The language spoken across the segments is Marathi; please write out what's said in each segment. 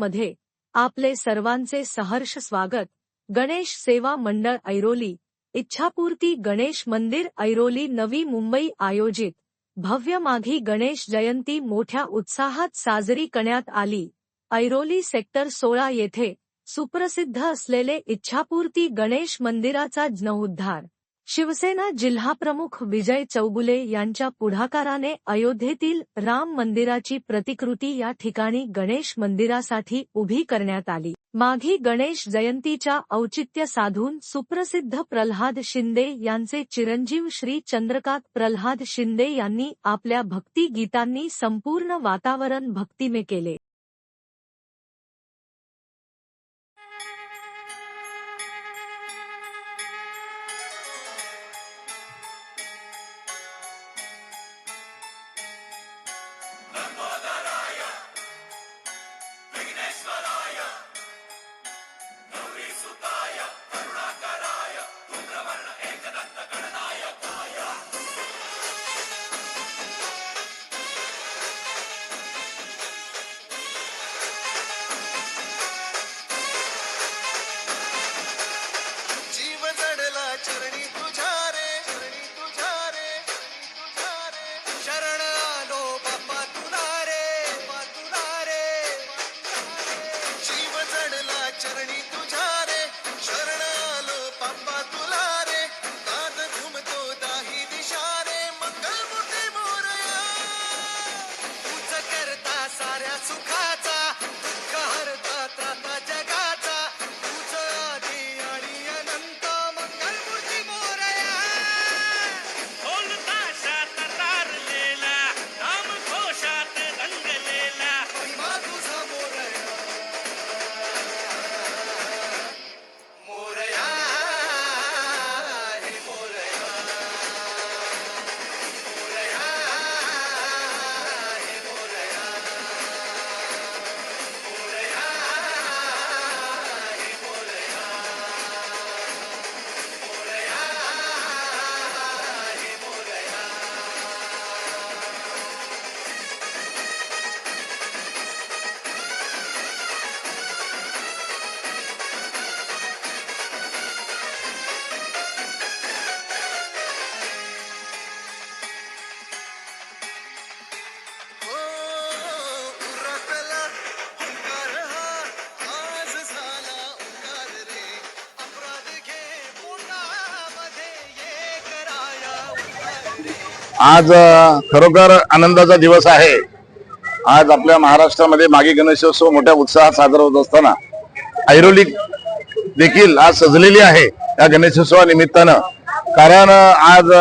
मध्ये आपले सर्वांचे सहर्ष स्वागत। गणेश सेवा मंडळ ऐरोली, इच्छापूर्ती गणेश मंदिर ऐरोली नवी मुंबई आयोजित भव्य माघी गणेश जयंती मोठ्या उत्साहात साजरी करण्यात आली। ऐरोली सेक्टर 16 येथे सुप्रसिद्ध असलेले इच्छापूर्ती गणेश मंदिराचा जीर्णोद्धार शिवसेना जिल्हाप्रमुख विजय चौगुले यांच्या पुढाकाराने अयोध्येतील राम मंदिराची प्रतिकृती या ठिकाणी गणेश मंदिरासाठी उभी करण्यात आली। माघी गणेश जयंतीच्या औचित्य साधून सुप्रसिद्ध प्रल्हाद शिंदे यांचे चिरंजीव श्री चंद्रकांत प्रल्हाद शिंदे यांनी आपल्या भक्ती गीतांनी संपूर्ण वातावरण भक्तिमय केले। चरणी तुझ्या रे शरण आलो बाप्पा तुला रे जीव जडला चरणी तुझ्या रे शरण आलो बाप्पा तुला रे नाद घुमतो दाही दिशा रे मंगल मूर्ती मोरया तूच करता साऱ्या सुखाचा दुःख हरता त्राता जगाचा तूच आदी आणि अनंत आज खरोखर आनंदाचा दिवस आहे। आज आपल्या महाराष्ट्रामध्ये माघी गणेशोत्सव मोठ्या उत्साहात साजरा होत असताना ऐरोली देखील आज सजलेली आहे या गणेशोत्सवानिमित्तानं। कारण आज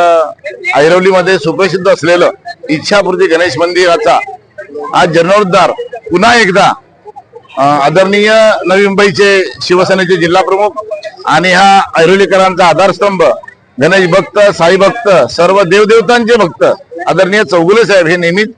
ऐरोलीमध्ये सुप्रसिद्ध असलेलं इच्छापूर्ती गणेश मंदिराचा आज जीर्णोद्धार पुन्हा एकदा आदरणीय नवी मुंबईचे शिवसेनेचे जिल्हाप्रमुख आणि हा ऐरोलीकरांचा आधारस्तंभ गणेश भक्त, साई भक्त, सर्व देवदेवतांचे भक्त आदरणीय चौगुले साहेब हे नेहमीच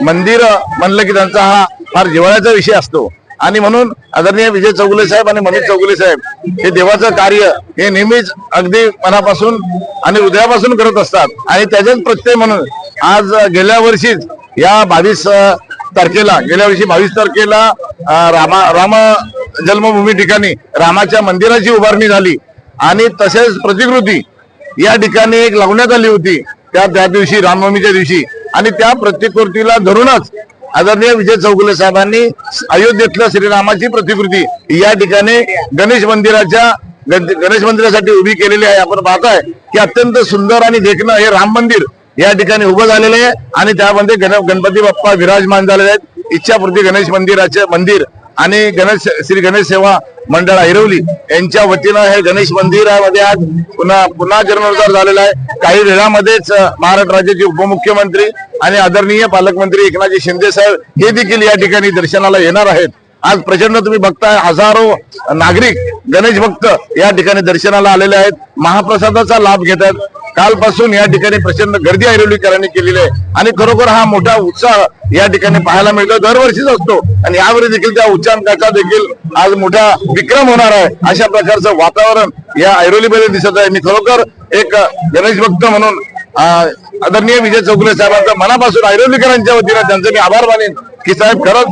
मंदिर म्हणलं की त्यांचा हा फार जिव्हाळ्याचा विषय असतो आणि म्हणून आदरणीय विजय चौगुले साहेब आणि मनीष चौगुले साहेब हे देवाचं कार्य हे नेहमीच अगदी मनापासून आणि हृदयापासून करत असतात आणि त्याचेच प्रत्यय म्हणून आज गेल्या वर्षीच या 22 तारखेला गेल्या वर्षी 22 तारखेला राम जन्मभूमी ठिकाणी रामाच्या मंदिराची उभारणी झाली आणि तसेच प्रतिकृती या ठिकाणी एक लावण्यात आली होती त्या दिवशी रामनवमीच्या दिवशी आणि त्या प्रतिकृतीला धरूनच आदरणीय विजय चौगुले साहेबांनी अयोध्येतल्या श्रीरामाची प्रतिकृती या ठिकाणी गणेश मंदिरासाठी उभी केलेली आहे। आपण पाहताय की अत्यंत सुंदर आणि देखणं हे राम मंदिर या ठिकाणी उभं झालेलं आहे आणि त्यामध्ये गणपती बाप्पा विराजमान झालेले आहेत। इच्छापूर्ती गणेश मंदिराचे मंदिर आणि श्री गणेश सेवा मंडळ ऐरोली यांच्या वतीनं हे गणेश मंदिरामध्ये आज पुन्हा जीर्णोद्धार झालेला आहे। काही वेळामध्येच महाराष्ट्र राज्याचे उपमुख्यमंत्री आणि आदरणीय पालकमंत्री एकनाथजी शिंदे साहेब हे देखील या ठिकाणी दर्शनाला येणार आहेत। आज प्रचंड तुम्ही बघताय हजारो नागरिक गणेश भक्त या ठिकाणी दर्शनाला आलेले आहेत, महाप्रसादाचा लाभ घेत आहेत। कालपासून या ठिकाणी प्रचंड गर्दी ऐरोलीकरांनी केलेली आहे आणि खरोखर हा मोठा उत्साह या ठिकाणी पाहायला मिळतो, दरवर्षीच असतो आणि यावेळी देखील त्या उच्चांकाचा देखील आज मोठा विक्रम होणार आहे। अशा प्रकारचं वातावरण या ऐरोलीमध्ये दिसत आहे। मी खरोखर एक गणेश भक्त म्हणून आदरणीय विजय चौगुले साहेबांचा मनापासून ऐरोलीकरांच्या वतीने त्यांचे मी आभार मानेन की साहेब खरंच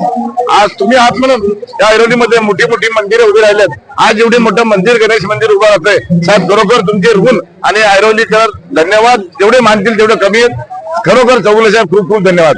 आज तुम्ही आहात म्हणून या ऐरोलीमध्ये मोठी मोठी मंदिरे उभी राहिल्यात. आज एवढे मोठं मंदिर, गणेश मंदिर उभं राहतंय. साहेब खरोखर तुमचे ऋण आणि ऐरोलीकर धन्यवाद. जेवढे मानतील तेवढे कमी आहेत. खरोखर चौगुले साहेब खूप खूप धन्यवाद.